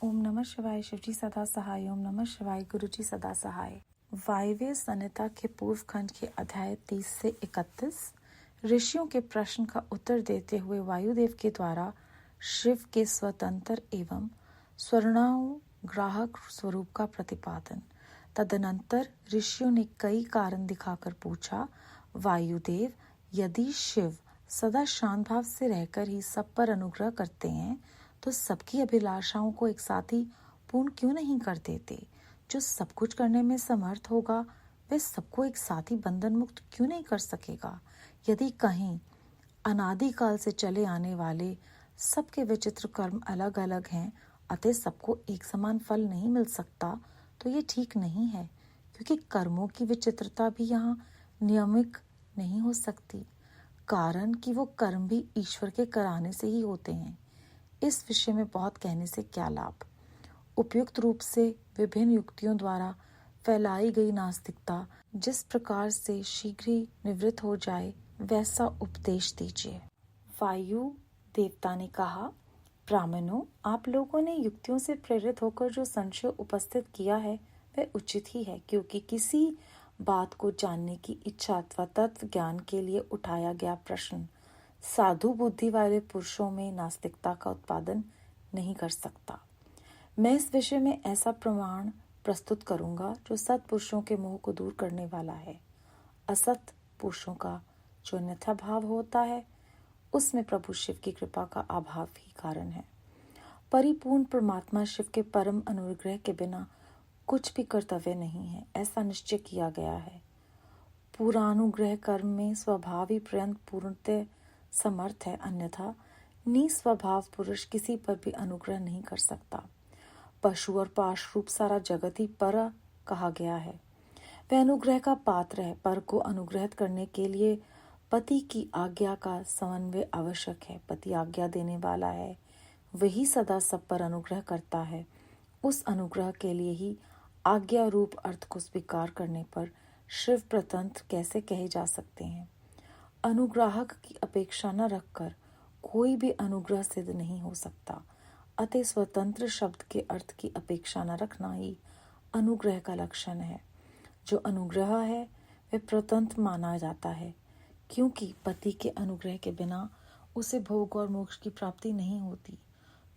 ओम नमः शिवाय। शिवजी सदा सहाय। ओम नमः शिवाय। गुरुजी सदा सहाय। वायव्य संहिता के पूर्व खंड के अध्याय 30 से 31 ऋषियों के प्रश्न का उत्तर देते हुए वायुदेव के द्वारा शिव के स्वतंत्र एवं स्वर्णानुग्राहक स्वरूप का प्रतिपादन। तदनंतर ऋषियों ने कई कारण दिखाकर पूछा, वायुदेव, यदि शिव सदा शांत भाव से रहकर ही सब पर अनुग्रह करते हैं तो सबकी अभिलाषाओं को एक साथ ही पूर्ण क्यों नहीं कर देते? जो सब कुछ करने में समर्थ होगा वह सबको एक साथ ही बंधन मुक्त क्यों नहीं कर सकेगा? यदि कहीं अनादिकाल से चले आने वाले सबके विचित्र कर्म अलग अलग हैं, अतः सबको एक समान फल नहीं मिल सकता, तो ये ठीक नहीं है, क्योंकि कर्मों की विचित्रता भी यहाँ नियमित नहीं हो सकती। कारण कि वो कर्म भी ईश्वर के कराने से ही होते हैं। इस विषय में बहुत कहने से क्या लाभ। उपयुक्त रूप से विभिन्न युक्तियों द्वारा फैलाई गई नास्तिकता जिस प्रकार से शीघ्र ही निवृत्त हो जाए, वैसा उपदेश दीजिए। वायु देवता ने कहा, ब्राह्मणों, आप लोगों ने युक्तियों से प्रेरित होकर जो संशय उपस्थित किया है वह उचित ही है, क्योंकि किसी बात को जानने की इच्छा अथवा तत्व ज्ञान के लिए उठाया गया प्रश्न साधु बुद्धि वाले पुरुषों में नास्तिकता का उत्पादन नहीं कर सकता। मैं इस विषय में ऐसा प्रमाण प्रस्तुत करूंगा जो सत पुरुषों के मोह को दूर करने वाला है। असत पुरुषों का जो अन्यथा भाव होता है उसमें प्रभु शिव की कृपा का अभाव ही कारण है। परिपूर्ण परमात्मा शिव के परम अनुग्रह के बिना कुछ भी कर्तव्य नहीं है, ऐसा निश्चय किया गया है। पूर्वानुग्रह कर्म में स्वभाव ही पर्यंत पूर्णतः समर्थ है, अन्यथा निस्वभाव पुरुष किसी पर भी अनुग्रह नहीं कर सकता। पशु और पाश रूप सारा जगत ही पर कहा गया है। वह अनुग्रह का पात्र है। पर को अनुग्रहित करने के लिए पति की आज्ञा का समन्वय आवश्यक है। पति आज्ञा देने वाला है, वही सदा सब पर अनुग्रह करता है। उस अनुग्रह के लिए ही आज्ञा रूप अर्थ को स्वीकार करने पर शिव प्रतंत्र कैसे कहे जा सकते हैं। अनुग्राहक की अपेक्षा न रखकर कोई भी अनुग्रह सिद्ध नहीं हो सकता। अतः स्वतंत्र शब्द के अर्थ की अपेक्षा न रखना ही अनुग्रह का लक्षण है। जो अनुग्रह है वह प्रतंत्र माना जाता है, क्योंकि पति के अनुग्रह के बिना उसे भोग और मोक्ष की प्राप्ति नहीं होती।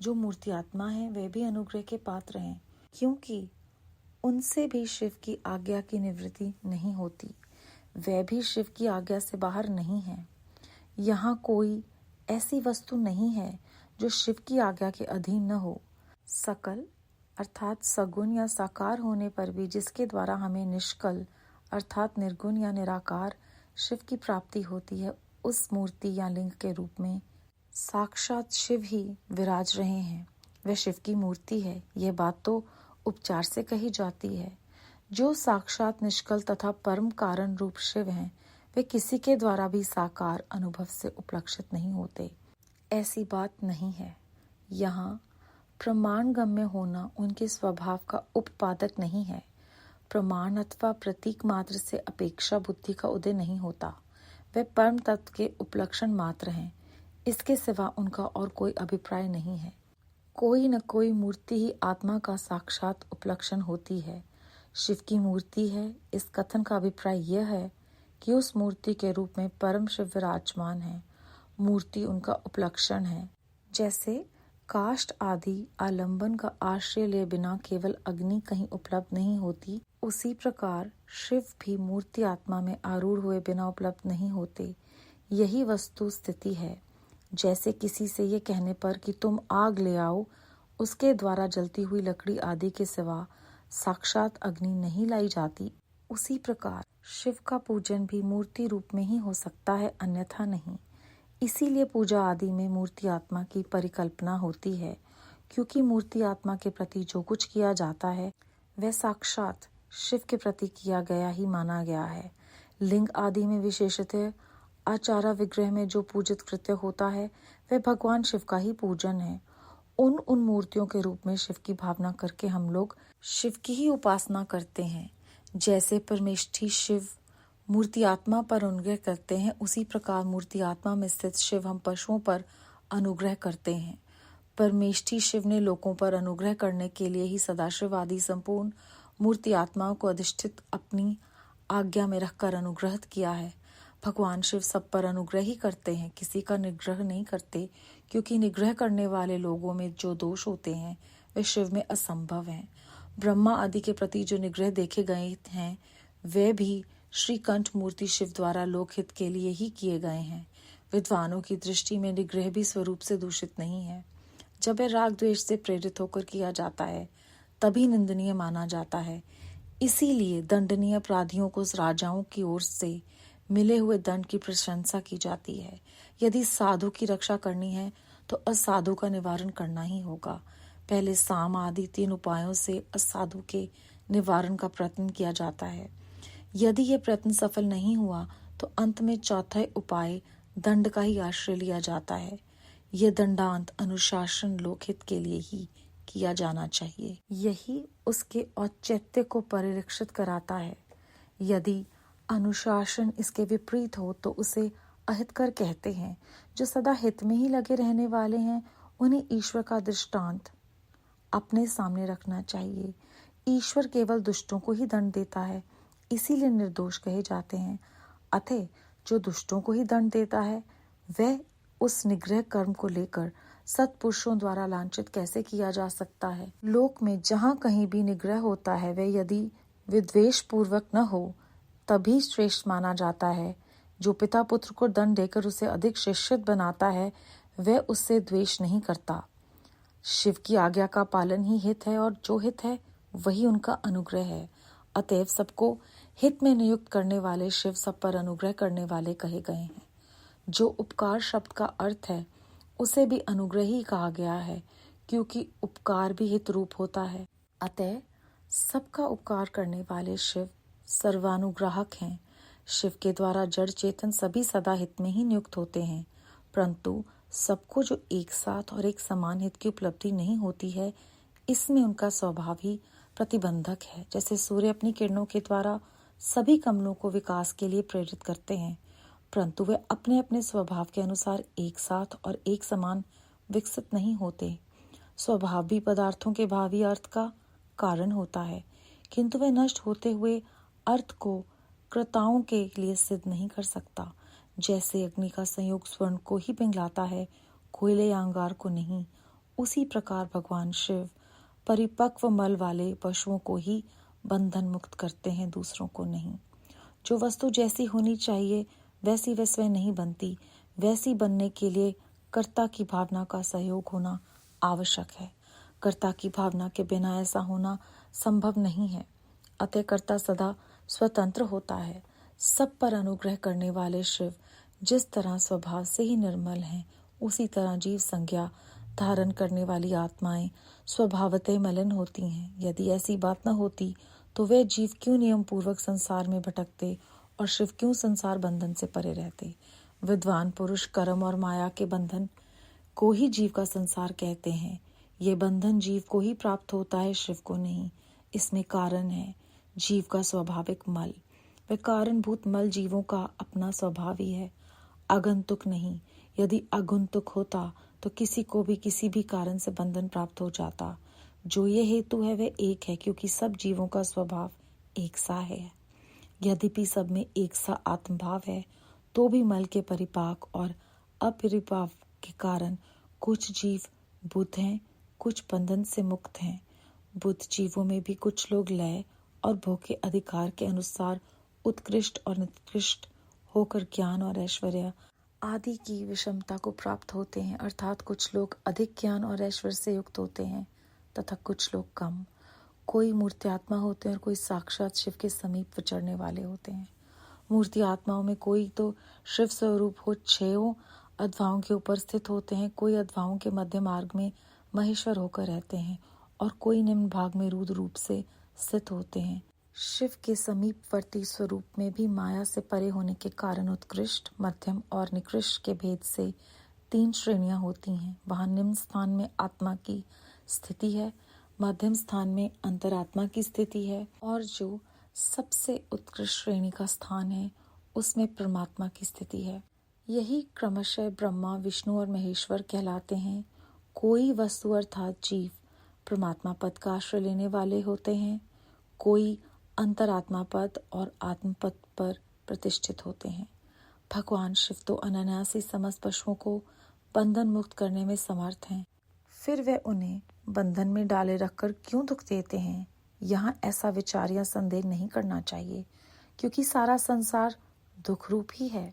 जो मूर्ति आत्मा है वे भी अनुग्रह के पात्र हैं, क्योंकि उनसे भी शिव की आज्ञा की निवृत्ति नहीं होती। वह भी शिव की आज्ञा से बाहर नहीं है। यहाँ कोई ऐसी वस्तु नहीं है जो शिव की आज्ञा के अधीन न हो। सकल अर्थात सगुण या साकार होने पर भी जिसके द्वारा हमें निष्कल अर्थात निर्गुण या निराकार शिव की प्राप्ति होती है, उस मूर्ति या लिंग के रूप में साक्षात शिव ही विराज रहे हैं। वह शिव की मूर्ति है। यह बात तो उपचार से कही जाती है। जो साक्षात निष्कल तथा परम कारण रूप शिव हैं, वे किसी के द्वारा भी साकार अनुभव से उपलक्षित नहीं होते। ऐसी बात नहीं है। यहाँ प्रमाण गम्य होना उनके स्वभाव का उपपादक नहीं है। प्रमाण अथवा प्रतीक मात्र से अपेक्षा बुद्धि का उदय नहीं होता। वे परम तत्व के उपलक्षण मात्र हैं। इसके सिवा उनका और कोई अभिप्राय नहीं है। कोई न कोई मूर्ति ही आत्मा का साक्षात उपलक्षण होती है। शिव की मूर्ति है, इस कथन का अभिप्राय यह है कि उस मूर्ति के रूप में परम शिव विराजमान है। मूर्ति उनका उपलक्षण है। जैसे काष्ठ आदि आलंबन का आश्रय ले बिना केवल अग्नि कहीं उपलब्ध नहीं होती, उसी प्रकार शिव भी मूर्ति आत्मा में आरूढ़ हुए बिना उपलब्ध नहीं होते। यही वस्तु स्थिति है। जैसे किसी से ये कहने पर कि तुम आग ले आओ, उसके द्वारा जलती हुई लकड़ी आदि के सिवा साक्षात अग्नि नहीं लाई जाती, उसी प्रकार शिव का पूजन भी मूर्ति रूप में ही हो सकता है, अन्यथा नहीं। इसीलिए पूजा आदि में मूर्ति आत्मा की परिकल्पना होती है, क्योंकि मूर्ति आत्मा के प्रति जो कुछ किया जाता है वह साक्षात शिव के प्रति किया गया ही माना गया है। लिंग आदि में विशेषतः आचारा विग्रह में जो पूजित कृत्य होता है वह भगवान शिव का ही पूजन है। उन मूर्तियों के रूप में शिव की भावना करके हम लोग शिव की ही उपासना करते हैं। जैसे परमेष्ठी शिव मूर्ति आत्मा पर अनुग्रह करते हैं, उसी प्रकार मूर्ति आत्मा में स्थित शिव हम पशुओं पर अनुग्रह करते हैं। परमेष्ठी शिव ने लोगों पर अनुग्रह करने के लिए ही सदाशिव आदि संपूर्ण मूर्ति आत्माओं को अधिष्ठित अपनी आज्ञा में रखकर अनुग्रह किया है। भगवान शिव सब पर अनुग्रह ही करते हैं, किसी का निग्रह नहीं करते, क्योंकि निग्रह करने वाले लोगों में जो दोष होते हैं वे शिव में असंभव हैं। ब्रह्मा आदि के प्रति जो निग्रह देखे गए हैं वे भी श्री कंठ मूर्ति शिव द्वारा लोकहित के लिए ही किए गए हैं। विद्वानों की दृष्टि में निग्रह भी स्वरूप से दूषित नहीं है। जब यह राग द्वेष से प्रेरित होकर किया जाता है तभी निंदनीय माना जाता है। इसीलिए दंडनीय अपराधियों को राजाओं की ओर से मिले हुए दंड की प्रशंसा की जाती है। यदि साधु की रक्षा करनी है तो असाधु का निवारण करना ही होगा। पहले साम आदि 3 उपायों से असाधु के निवारण का प्रयत्न किया जाता है। यदि यह प्रयत्न सफल नहीं हुआ तो अंत में चौथा उपाय दंड का ही आश्रय लिया जाता है। यह दंडांत अनुशासन लोकहित के लिए ही किया जाना चाहिए। यही उसके औचित्य को परिलक्षित कराता है। यदि अनुशासन इसके विपरीत हो तो उसे अहितकर कहते हैं। जो सदा हित में ही लगे रहने वाले हैं उन्हें ईश्वर का दृष्टांत अपने सामने रखना चाहिए। ईश्वर केवल दुष्टों को ही दंड देता है, इसीलिए निर्दोष कहे जाते हैं। अतः जो दुष्टों को ही दंड देता है वह उस निग्रह कर्म को लेकर सत्पुरुषों द्वारा लांछित कैसे किया जा सकता है। लोक में जहाँ कहीं भी निग्रह होता है वह यदि विद्वेष पूर्वक न हो तभी श्रेष्ठ माना जाता है। जो पिता पुत्र को दंड देकर उसे अधिक शिक्षित बनाता है वह उससे द्वेष नहीं करता। शिव की आज्ञा का पालन ही हित है और जो हित है वही उनका अनुग्रह है। अतएव सबको हित में नियुक्त करने वाले शिव सब पर अनुग्रह करने वाले कहे गए हैं। जो उपकार शब्द का अर्थ है उसे भी अनुग्रह ही कहा गया है, क्योंकि उपकार भी हित रूप होता है। अतः सबका उपकार करने वाले शिव सर्वानुग्राहक हैं। शिव के द्वारा जड़ चेतन सभी सदा हित में ही नियुक्त होते हैं, परंतु सबको जो एक साथ और एक समान हित की उपलब्धि नहीं होती है इसमें उनका स्वभाव ही प्रतिबंधक है। जैसे सूर्य अपनी किरणों के द्वारा सभी कमलों को विकास के लिए प्रेरित करते हैं, परंतु वे अपने अपने स्वभाव के अनुसार एक साथ और एक समान विकसित नहीं होते। स्वभाव भी पदार्थों के भावी अर्थ का कारण होता है, किंतु वह नष्ट होते हुए अर्थ को कर्ताओं के लिए सिद्ध नहीं कर सकता। जैसे अग्नि का संयोग स्वर्ण को ही पिघलाता है, कोयले या अंगार को नहीं, उसी प्रकार भगवान शिव परिपक्व मल वाले पशुओं को ही बंधन मुक्त करते हैं, दूसरों को नहीं। जो वस्तु जैसी होनी चाहिए वैसी वह स्वयं नहीं बनती, वैसी बनने के लिए कर्ता की भावना का सहयोग होना आवश्यक है। कर्ता की भावना के बिना ऐसा होना संभव नहीं है। अतः कर्ता सदा स्वतंत्र होता है। सब पर अनुग्रह करने वाले शिव जिस तरह स्वभाव से ही निर्मल हैं, उसी तरह जीव संज्ञा धारण करने वाली आत्माएं स्वभावतः मलिन होती हैं। यदि ऐसी बात न होती तो वे जीव क्यों नियम पूर्वक संसार में भटकते और शिव क्यों संसार बंधन से परे रहते। विद्वान पुरुष कर्म और माया के बंधन को ही जीव का संसार कहते हैं। ये बंधन जीव को ही प्राप्त होता है, शिव को नहीं। इसमें कारण है जीव का स्वाभाविक मल। वह कारणभूत मल जीवों का अपना स्वभाव ही है, आगंतुक नहीं। यदि आगंतुक होता तो किसी को भी किसी भी कारण से बंधन प्राप्त हो जाता। जो ये हेतु है वह एक है, क्योंकि सब जीवों का स्वभाव एक सा है। यद्यपि सब में एक सा आत्मभाव है तो भी मल के परिपाक और अपरिपाक के कारण कुछ जीव बुद्ध हैं, कुछ बंधन से मुक्त हैं। बुद्ध जीवों में भी कुछ लोग लय और भोग के अधिकार के अनुसार उत्कृष्ट और निकृष्ट होकर ज्ञान और ऐश्वर्य आदि की विषमता को प्राप्त होते हैं, अर्थात कुछ लोग अधिक ज्ञान और ऐश्वर्य से युक्त होते हैं तथा कुछ लोग कम। कोई मूर्ति आत्मा होते हैं और कोई साक्षात शिव के समीप विचरने वाले होते हैं। मूर्ति आत्माओं में कोई तो शिव स्वरूप हो 6 अध्वाओं के ऊपर स्थित होते हैं, कोई अध्वाओं के मध्य मार्ग में महेश्वर होकर रहते हैं और कोई निम्न भाग में रुद्र रूप से स्थित होते हैं। शिव के समीपवर्ती स्वरूप में भी माया से परे होने के कारण उत्कृष्ट, मध्यम और निकृष्ट के भेद से 3 श्रेणियां होती हैं। वहां निम्न स्थान में आत्मा की स्थिति है, मध्यम स्थान में अंतरात्मा की स्थिति है और जो सबसे उत्कृष्ट श्रेणी का स्थान है उसमें परमात्मा की स्थिति है। यही क्रमशः ब्रह्मा, विष्णु और महेश्वर कहलाते हैं। कोई वस्तु अर्थात जीव परमात्मा पद का आश्रय लेने वाले होते हैं, कोई अंतरात्मा पद और आत्म पद पर प्रतिष्ठित होते हैं। भगवान शिव तो अनायास ही समस्त पशुओं को बंधन मुक्त करने में समर्थ हैं, फिर वे उन्हें बंधन में डाले रखकर क्यों दुख देते हैं? यहाँ ऐसा विचार या संदेह नहीं करना चाहिए, क्योंकि सारा संसार दुख रूप ही है।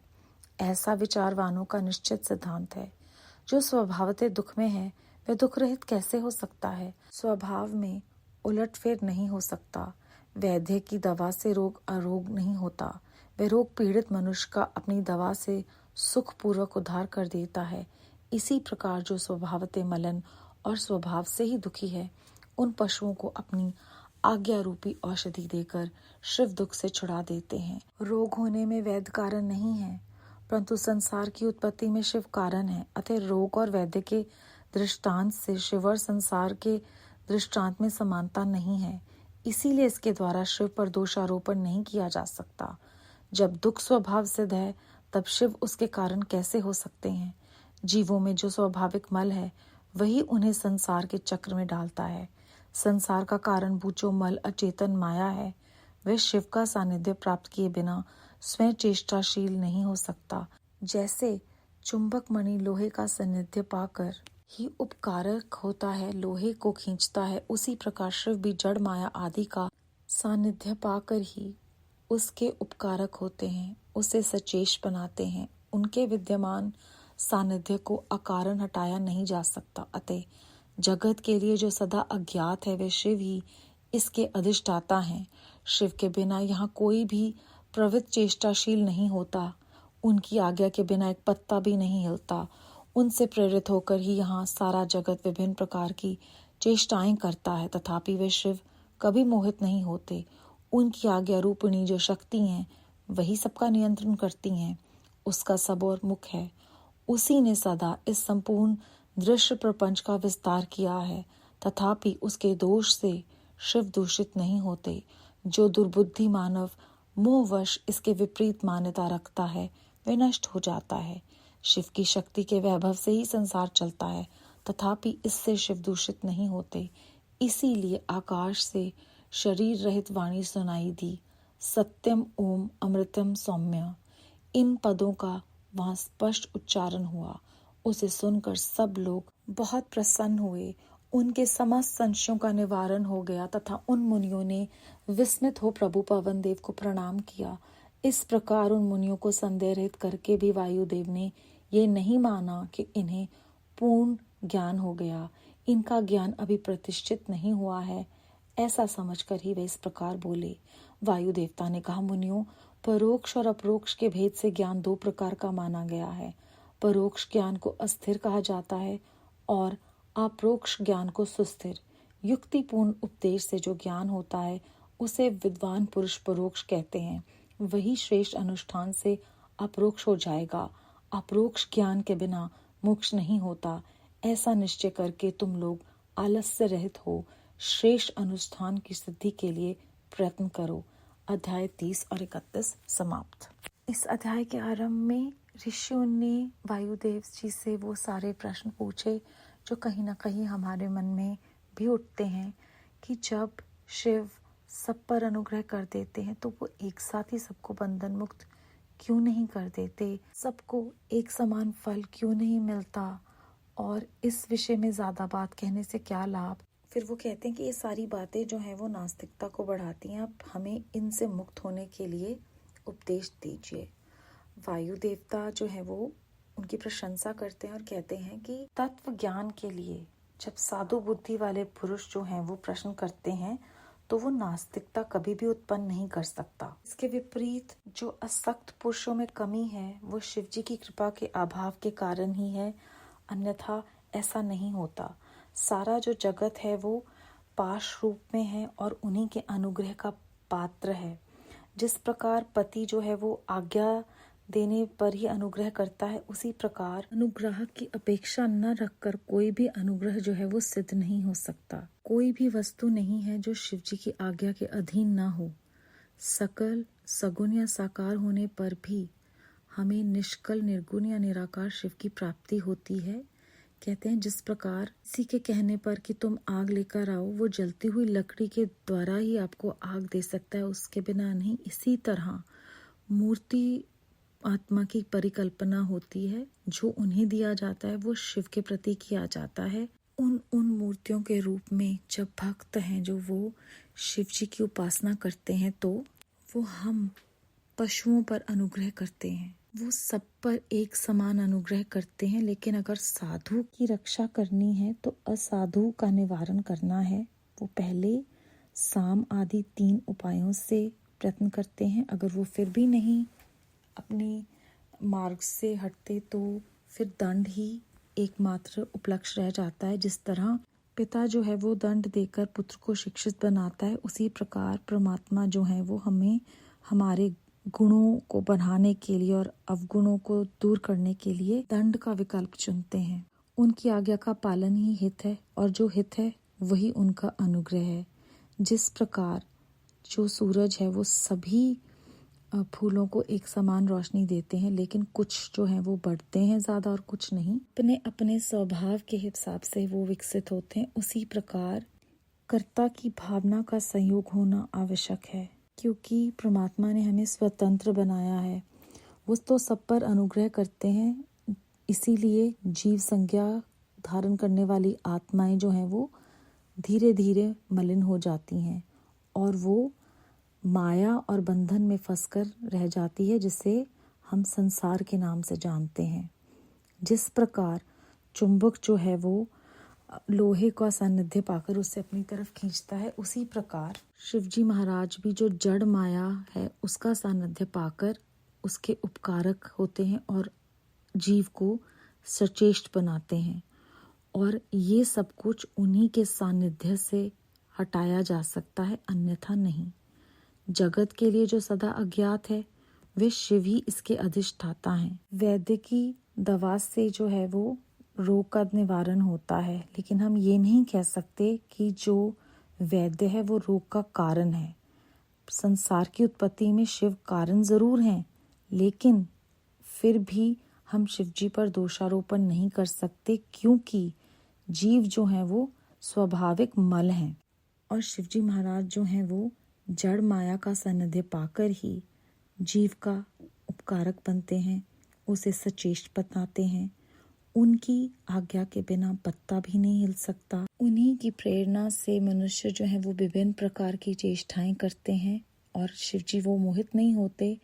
ऐसा विचारवानों का निश्चित सिद्धांत है। जो स्वभावतः दुख में है वह दुख रहित कैसे हो सकता है? स्वभाव में उलटफेर नहीं हो सकता। वैद्य की दवा से रोग अरोग नहीं होता। वह रोग पीड़ित मनुष्य का अपनी दवा से सुखपूर्वक उद्धार कर देता है। इसी प्रकार जो स्वभावतः मलन और स्वभाव से ही दुखी है, उन पशुओं को अपनी आज्ञा रूपी औषधि देकर शिव दुख से छुड़ा देते हैं। रोग होने में वैद्य कारण नहीं है, परंतु संसार की उत्पत्ति में शिव कारण है। अतः रोग और वैद्य के दृष्टांत से शिव और संसार के दृष्टांत में समानता नहीं है। इसीलिए इसके द्वारा शिव पर दोषारोपण नहीं किया जा सकता। जब दुख स्वभाव सिद्ध है, तब शिव उसके कारण कैसे हो सकते हैं? जीवों में जो स्वाभाविक मल है, वही उन्हें संसार के चक्र में डालता है। संसार का कारणभूत जो मल अचेतन माया है, वह शिव का सानिध्य प्राप्त किए बिना स्वयं चेष्टाशील नहीं हो सकता। जैसे चुंबक मणि लोहे का सानिध्य पाकर ही उपकारक होता है, लोहे को खींचता है, उसी प्रकार शिव भी जड़ माया आदि का सानिध्य पाकर ही उसके उपकारक होते हैं, उसे सचेष बनाते हैं। उनके विद्यमान सानिध्य को अकारण हटाया नहीं जा सकता। अतः जगत के लिए जो सदा अज्ञात है, वे शिव ही इसके अधिष्ठाता हैं। शिव के बिना यहाँ कोई भी प्रवृत्त चेष्टाशील नहीं होता। उनकी आज्ञा के बिना एक पत्ता भी नहीं हिलता। उनसे प्रेरित होकर ही यहाँ सारा जगत विभिन्न प्रकार की चेष्टाएं करता है, तथापि वे शिव कभी मोहित नहीं होते। उनकी आज्ञा रूपिणी जो शक्ति हैं, वही सबका नियंत्रण करती हैं। उसका सब और मुख है। उसी ने सदा इस संपूर्ण दृश्य प्रपंच का विस्तार किया है, तथापि उसके दोष से शिव दूषित नहीं होते। जो दुर्बुद्धि मानव मोहवश इसके विपरीत मान्यता रखता है, वह नष्ट हो जाता है। शिव की शक्ति के वैभव से ही संसार चलता है, तथापि इससे शिव दूषित नहीं होते। इसीलिए आकाश से शरीर रहित वाणी सुनाई दी, सत्यम ओम अमृतम सौम्य। इन पदों का वहां स्पष्ट उच्चारण हुआ। उसे सुनकर सब लोग बहुत प्रसन्न हुए। उनके समस्त संशयों का निवारण हो गया तथा उन मुनियों ने विस्मित हो प्रभु पवन देव को प्रणाम किया। इस प्रकार उन मुनियों को संदेह रहित करके भी वायुदेव ने ये नहीं माना कि इन्हें पूर्ण ज्ञान हो गया, इनका ज्ञान अभी प्रतिष्ठित नहीं हुआ है। ऐसा समझकर ही वे इस प्रकार बोले। वायु देवता ने कहा, मुनियों, परोक्ष और अपरोक्ष के भेद से ज्ञान दो प्रकार का माना गया है। परोक्ष ज्ञान को अस्थिर कहा जाता है और अपरोक्ष ज्ञान को सुस्थिर। युक्तिपूर्ण उपदेश से जो ज्ञान होता है, उसे विद्वान पुरुष परोक्ष कहते हैं। वही श्रेष्ठ अनुष्ठान से अपरोक्ष हो जाएगा। अपरोक्ष ज्ञान के बिना मोक्ष नहीं होता। ऐसा निश्चय करके तुम लोग आलस्य रहित हो श्रेष्ठ अनुष्ठान की सिद्धि के लिए प्रयत्न करो। अध्याय 30 और 31 समाप्त। इस अध्याय के आरंभ में ऋषियों ने वायुदेव जी से वो सारे प्रश्न पूछे जो कहीं ना कहीं हमारे मन में भी उठते हैं कि जब शिव सब पर अनुग्रह कर देते हैं तो वो एक साथ ही सबको बंधन मुक्त क्यों नहीं कर देते, सबको एक समान फल क्यों नहीं मिलता, और इस विषय में ज्यादा बात कहने से क्या लाभ। फिर वो कहते हैं कि ये सारी बातें जो हैं वो नास्तिकता को बढ़ाती हैं, अब हमें इनसे मुक्त होने के लिए उपदेश दीजिए। वायु देवता जो है वो उनकी प्रशंसा करते हैं और कहते हैं कि तत्व ज्ञान के लिए जब साधु बुद्धि वाले पुरुष जो हैं वो प्रश्न करते हैं तो वो नास्तिकता कभी भी उत्पन्न नहीं कर सकता। इसके विपरीत जो असक्त पुरुषों में कमी है वो शिव जी की कृपा के अभाव के कारण ही है, अन्यथा ऐसा नहीं होता। सारा जो जगत है वो पाश रूप में है और उन्हीं के अनुग्रह का पात्र है। जिस प्रकार पति जो है वो आज्ञा देने पर ही अनुग्रह करता है, उसी प्रकार अनुग्रह की अपेक्षा न रखकर कोई भी अनुग्रह जो है वो सिद्ध नहीं हो सकता। कोई भी वस्तु नहीं है जो शिव जी की आज्ञा के अधीन ना हो। सकल सगुण या साकार होने पर भी हमें निष्कल निर्गुण या निराकार शिव की प्राप्ति होती है। कहते हैं जिस प्रकार किसी के कहने पर कि तुम आग लेकर आओ, वो जलती हुई लकड़ी के द्वारा ही आपको आग दे सकता है, उसके बिना नहीं। इसी तरह मूर्ति आत्मा की परिकल्पना होती है, जो उन्हें दिया जाता है वो शिव के प्रति किया जाता है। उन मूर्तियों के रूप में जब भक्त हैं जो वो शिव जी की उपासना करते हैं, तो वो हम पशुओं पर अनुग्रह करते हैं, वो सब पर एक समान अनुग्रह करते हैं। लेकिन अगर साधु की रक्षा करनी है तो असाधु का निवारण करना है। वो पहले साम आदि 3 उपायों से प्रयत्न करते हैं। अगर वो फिर भी नहीं अपनी मार्ग से हटते तो फिर दंड ही एकमात्र उपलक्ष्य रह जाता है। जिस तरह पिता जो है वो दंड देकर पुत्र को शिक्षित बनाता है, उसी प्रकार परमात्मा जो है वो हमें हमारे गुणों को बढ़ाने के लिए और अवगुणों को दूर करने के लिए दंड का विकल्प चुनते हैं। उनकी आज्ञा का पालन ही हित है, और जो हित है वही उनका अनुग्रह है। जिस प्रकार जो सूरज है वो सभी फूलों को एक समान रोशनी देते हैं, लेकिन कुछ जो है वो बढ़ते हैं ज़्यादा और कुछ नहीं, अपने अपने स्वभाव के हिसाब से वो विकसित होते हैं। उसी प्रकार कर्ता की भावना का संयोग होना आवश्यक है, क्योंकि परमात्मा ने हमें स्वतंत्र बनाया है। वो तो सब पर अनुग्रह करते हैं, इसीलिए जीव संज्ञा धारण करने वाली आत्माएं जो हैं वो धीरे धीरे मलिन हो जाती हैं और वो माया और बंधन में फंसकर रह जाती है, जिसे हम संसार के नाम से जानते हैं। जिस प्रकार चुंबक जो है वो लोहे का सानिध्य पाकर उसे अपनी तरफ खींचता है, उसी प्रकार शिवजी महाराज भी जो जड़ माया है उसका सानिध्य पाकर उसके उपकारक होते हैं और जीव को सचेष्ट बनाते हैं। और ये सब कुछ उन्हीं के सानिध्य से हटाया जा सकता है, अन्यथा नहीं। जगत के लिए जो सदा अज्ञात है वे शिव ही इसके अधिष्ठाता हैं। वैद्य की दवा से जो है वो रोग का निवारण होता है, लेकिन हम ये नहीं कह सकते कि जो वैद्य है वो रोग का कारण है। संसार की उत्पत्ति में शिव कारण जरूर हैं, लेकिन फिर भी हम शिव जी पर दोषारोपण नहीं कर सकते, क्योंकि जीव जो हैं वो स्वाभाविक मल हैं और शिवजी महाराज जो हैं वो जड़ माया का सानिध्य पाकर ही जीव का उपकारक बनते हैं, उसे सचेष्ट बताते हैं। उनकी आज्ञा के बिना पत्ता भी नहीं हिल सकता। उन्हीं की प्रेरणा से मनुष्य जो है वो विभिन्न प्रकार की चेष्टाएं करते हैं और शिवजी वो मोहित नहीं होते।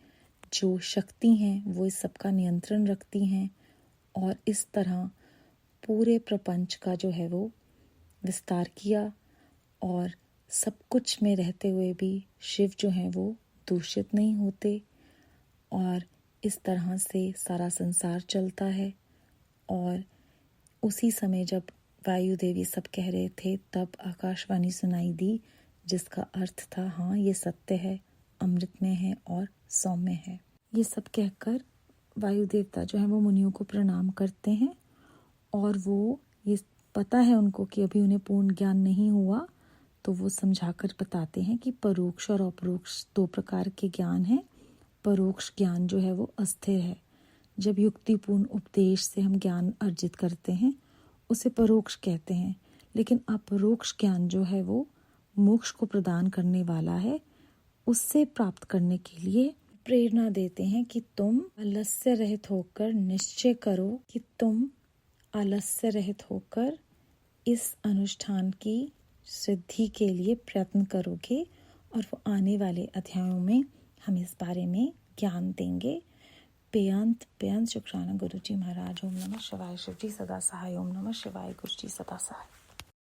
जो शक्ति हैं वो इस सब का नियंत्रण रखती हैं और इस तरह पूरे प्रपंच का जो है वो विस्तार किया। और सब कुछ में रहते हुए भी शिव जो हैं वो दूषित नहीं होते और इस तरह से सारा संसार चलता है। और उसी समय जब वायुदेव ये सब कह रहे थे तब आकाशवाणी सुनाई दी, जिसका अर्थ था हाँ ये सत्य है, अमृतमय है और सौम्य है। ये सब कहकर वायु देवता जो है वो मुनियों को प्रणाम करते हैं और वो ये पता है उनको कि अभी उन्हें पूर्ण ज्ञान नहीं हुआ, तो वो समझाकर बताते हैं कि परोक्ष और अपरोक्ष 2 प्रकार के ज्ञान हैं। परोक्ष ज्ञान जो है वो अस्थिर है। जब युक्तिपूर्ण उपदेश से हम ज्ञान अर्जित करते हैं उसे परोक्ष कहते हैं, लेकिन अपरोक्ष ज्ञान जो है वो मोक्ष को प्रदान करने वाला है। उससे प्राप्त करने के लिए प्रेरणा देते हैं कि तुम आलस्य रहित होकर निश्चय करो कि तुम आलस्य रहित होकर इस अनुष्ठान की सिद्धि के लिए प्रयत्न करोगे। और वो आने वाले अध्यायों में हम इस बारे में ज्ञान देंगे। बेअंत शुक्राना गुरु जी महाराज। ओम नमः शिवाय। शिव जी सदा सहाय। ओम नमः शिवाय। गुरु जी सदा सहाय।